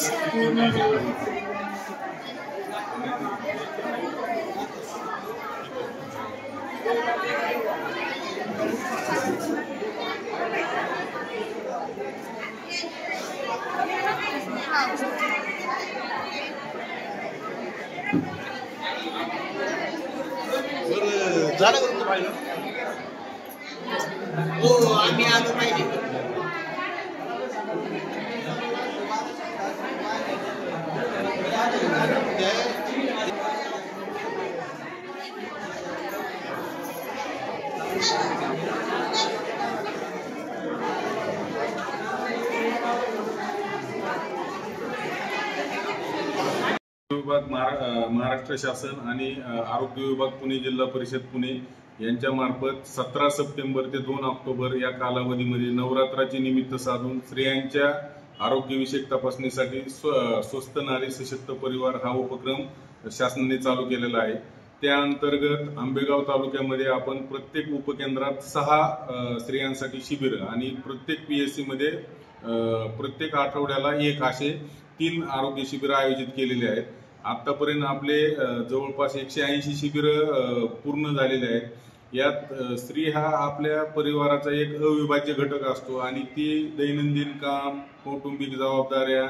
झालं का तुमचं पाहिलं? हो, आम्ही आलो पाहिजे. विभाग महाराष्ट्र शासन आणि आरोग्य विभाग पुणे जिल्हा परिषद पुणे यांच्या मार्फत 17 सप्टेंबर ते 2 ऑक्टोबर या कालावधीमध्ये नवरात्राचे निमित्त साधून स्त्रियांच्या आरोग्यविषयक तपासणीसाठी स्वस्थ नारी सशक्त परिवार हा उपक्रम शासनाने चालू केलेला आहे। त्या अंतर्गत आंबेगाव तालुक्यामध्ये आपण प्रत्येक उपकेंद्रात 6 स्त्रियांसाठी शिबिर आणि प्रत्येक पीएससी मध्ये प्रत्येक आठवड्याला एक असे 3 आरोग्य शिबिर आयोजित केलेले आहेत। आतापर्यंत आपले जवळपास 180 शिबिर पूर्ण झालेले आहेत। यात स्त्री हा आपल्या परिवाराचा एक अविभाज्य घटक असतो आणि ती दैनंदिन काम, कौटुंबिक जबाबदाऱ्या,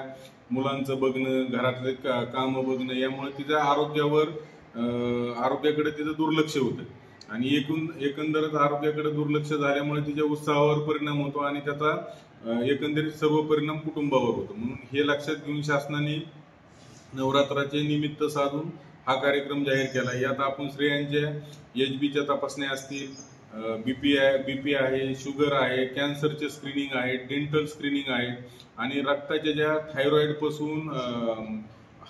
मुलांचं बघणं, घरातले काम बघणं यामुळे तिच्या आरोग्याकडे तिचं दुर्लक्ष होतं आणि एकंदरच आरोग्याकडे दुर्लक्ष झाल्यामुळे तिच्या उत्साहावर परिणाम होतो आणि त्याचा एकंदरीत सर्व परिणाम कुटुंबावर होतो। म्हणून हे लक्षात घेऊन शासनाने नवरात्राचे निमित्त साधून हा कार्यक्रम जाहीर केला। यात आपण स्त्रियांच्या एचबीच्या तपासण्या असतील, बीपी आहे, शुगर आहे, कॅन्सरचे स्क्रीनिंग आहे, डेंटल स्क्रीनिंग आहे आणि रक्ताच्या ज्या थायरॉइड पासून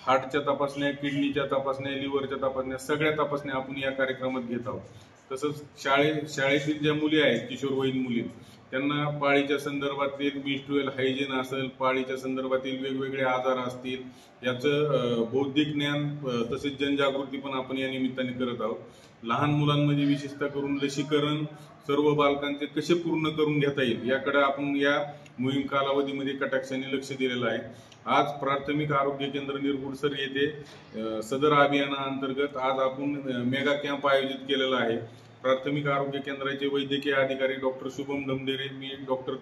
हार्टच्या तपासण्या, किडनीच्या तपासण्या, लिव्हरच्या तपासण्या सगळ्या तपासण्या आपण या कार्यक्रमात घेत आहोत। तसंच शाळेतील ज्या मुली आहेत, किशोरवयीन मुली, त्यांना पाळीच्या संदर्भातील मेन्स्ट्रुअल हायजीन असेल, पाळीच्या संदर्भातील वेगवेगळे आजार असतील, याचं बौद्धिक ज्ञान तसेच जनजागृती पण आपण या निमित्ताने करत आहोत। लहान मुलांमध्ये विशेषतः करून लसीकरण सर्व बालकांचे कसे पूर्ण करून घेता येईल याकडे आपण या मोहीम कालावधीमध्ये कटाक्षाने लक्ष दिलेलं आहे। आज प्राथमिक आरोग्य केंद्र निरगुडसर येथे सदर अभियानाअंतर्गत आज आपण मेगा कॅम्प आयोजित केलेला आहे। प्राथमिक आरोग्य केंद्राचे वैद्यकीय अधिकारी डॉक्टर शुभम धमदेरे, मी डॉक्टर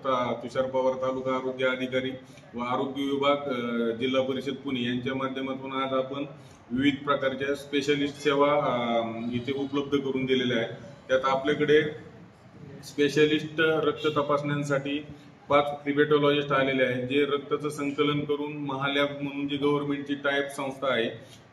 तुषार पवार तालुका आरोग्य अधिकारी व आरोग्य विभाग जिल्हा परिषद पुणे यांच्या माध्यमातून आज आपण विविध प्रकारच्या स्पेशलिस्ट सेवा इथे उपलब्ध करून दिलेल्या आहेत। त्यात आपल्याकडे स्पेशलिस्ट रक्त तपासण्यांसाठी 5 क्रिबेटोलॉजिस्ट आलेले आहेत, जे रक्ताचं संकलन करून महालॅब म्हणून जी गव्हर्नमेंटची टाईप संस्था आहे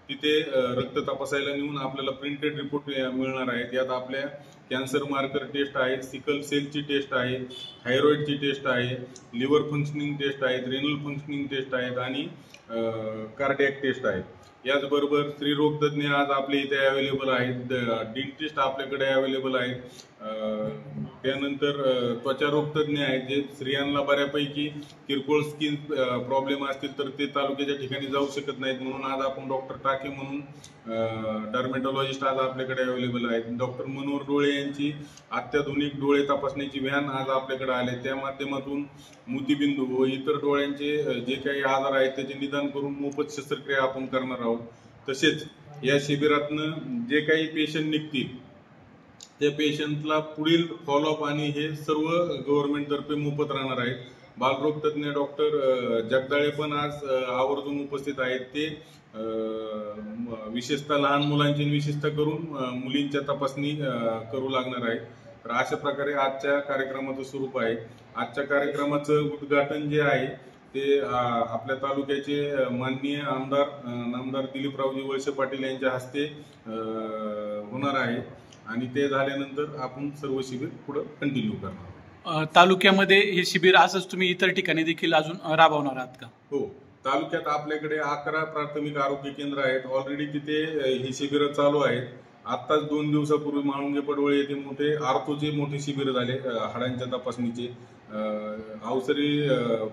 तिथे रक्त तपासायला नेऊन आपल्याला प्रिंटेड रिपोर्ट मिळणार आहेत। यात आपल्या कॅन्सर मार्कर टेस्ट आहे, सिकल सेलची टेस्ट आहे, थायरॉइडची टेस्ट आहे, लिव्हर फंक्शनिंग टेस्ट आहेत, रेनल फंक्शनिंग टेस्ट आहेत आणि कार्डियक टेस्ट आहेत। याचबरोबर स्त्रीरोग तज्ञ आज आपल्या इथे अवेलेबल आहेत, डेंटिस्ट आपल्याकडे अवेलेबल आहेत, त्यानंतर त्वचारोग तज्ञ आहेत, जे स्त्रियांना बऱ्यापैकी किरकोळ स्किन प्रॉब्लेम असतील तर ते तालुक्याच्या ठिकाणी जाऊ शकत नाहीत, म्हणून आज आपण डॉक्टर टाके म्हणून डर्मेटॉलॉजिस्ट आज आपल्याकडे अवेलेबल आहेत। डॉक्टर मनोहर डोळे यांची अत्याधुनिक डोळे तपासण्याची व्हॅन आज आपल्याकडे आले, त्या माध्यमातून मोतीबिंदू व इतर डोळ्यांचे जे काही आजार आहेत त्याचे निदान करून मोफत शस्त्रक्रिया आपण करणार आहोत। तसेच या शिबिरातनं जे काही पेशंट निघतील त्या पेशंटला पुढील फॉलोअप आणि हे सर्व गव्हर्नमेंट तर्फे मोफत राहणार आहेत। बालरोग तज्ञ डॉक्टर जगदाळे पण आज आवर्जून उपस्थित आहेत, ते विशेषतः लहान मुलांची विशेषतः करून मुलींच्या तपासणी करू लागणार आहेत। तर अशा प्रकारे आजच्या कार्यक्रमाचं स्वरूप आहे। आजच्या कार्यक्रमाचं उद्घाटन जे आहे ते आपल्या तालुक्याचे माननीय नामदार दिलीपरावजी वळसे पाटील यांच्या हस्ते होणार आहे आणि ते झाल्यानंतर आपण सर्व शिबिर पुढे कंटिन्यू करणार। तालुक्यामध्ये हे शिबिर असंच तुम्ही इतर ठिकाणी देखील अजून राबवणार आहात का? हो, तालुक्यात आपल्याकडे 11 प्राथमिक आरोग्य केंद्र आहेत, ऑलरेडी तिथे ही शिबिर चालू आहेत। आताच 2 दिवसापूर्वी म्हाळुंगे पडवळे येथे मोठे आर्थोचे मोठे शिबिर झाले हाडांच्या तपासणीचे। अवसरी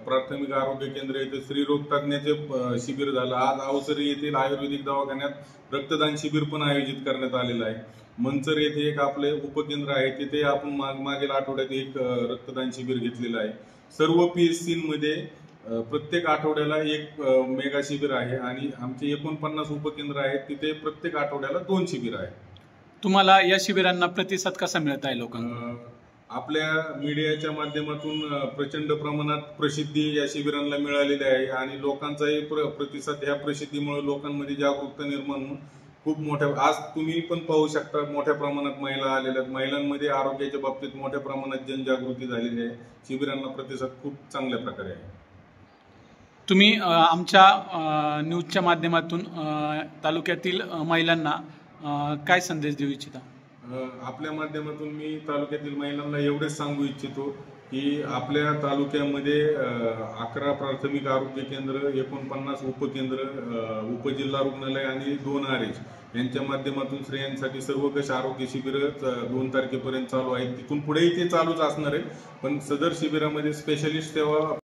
प्राथमिक आरोग्य केंद्र येथे स्त्रीरोग तज्ञाचे शिबिर झालं। आज अवसरी येथील आयुर्वेदिक दवाखान्यात रक्तदान शिबिर पण आयोजित करण्यात आलेलं आहे। मंचर येथे एक आपले उपकेंद्र आहे, तिथे आपण मागील आठवड्यात एक रक्तदान शिबिर घेतलेलं आहे। सर्व पीएससी मध्ये प्रत्येक आठवड्याला एक मेगा शिबिर आहे आणि आमचे 49 उपकेंद्र आहेत, तिथे प्रत्येक आठवड्याला 2 शिबिर आहेत. तुम्हाला या शिबिरांना प्रतिसाद कसा मिळत आहे लोकांना? आपल्या मीडियाच्या माध्यमातून प्रचंड प्रमाणात प्रसिद्धी या शिबिरांना मिळालेली आहे आणि लोकांचाही प्रतिसाद ह्या प्रसिद्धीमुळे लोकांमध्ये जागरूकता निर्माण होऊन खूप मोठ्या, आज तुम्ही पण पाहू शकता मोठ्या प्रमाणात महिला आलेल्या आहेत. महिलांमध्ये आरोग्याच्या बाबतीत मोठ्या प्रमाणात जनजागृती झालेली आहे. शिबिरांना प्रतिसाद खूप चांगल्या प्रकारे आहे. तुम्ही आमच्या न्यूजच्या माध्यमातून तालुक्यातील महिलांना काय संदेश देऊ इच्छिता? आपल्या माध्यमातून मी तालुक्यातील महिलांना एवढेच सांगू इच्छितो की आपल्या तालुक्यामध्ये 11 प्राथमिक आरोग्य केंद्र, 49 उपकेंद्र, उपजिल्हा रुग्णालय आणि 2 RH यांच्या माध्यमातून स्त्रियांसाठी सर्वकष आरोग्य शिबिर 2 तारखेपर्यंत चालू आहेत. तिथून पुढेही ते चालूच असणार आहे, पण सदर शिबिरामध्ये स्पेशलिस्ट सेवा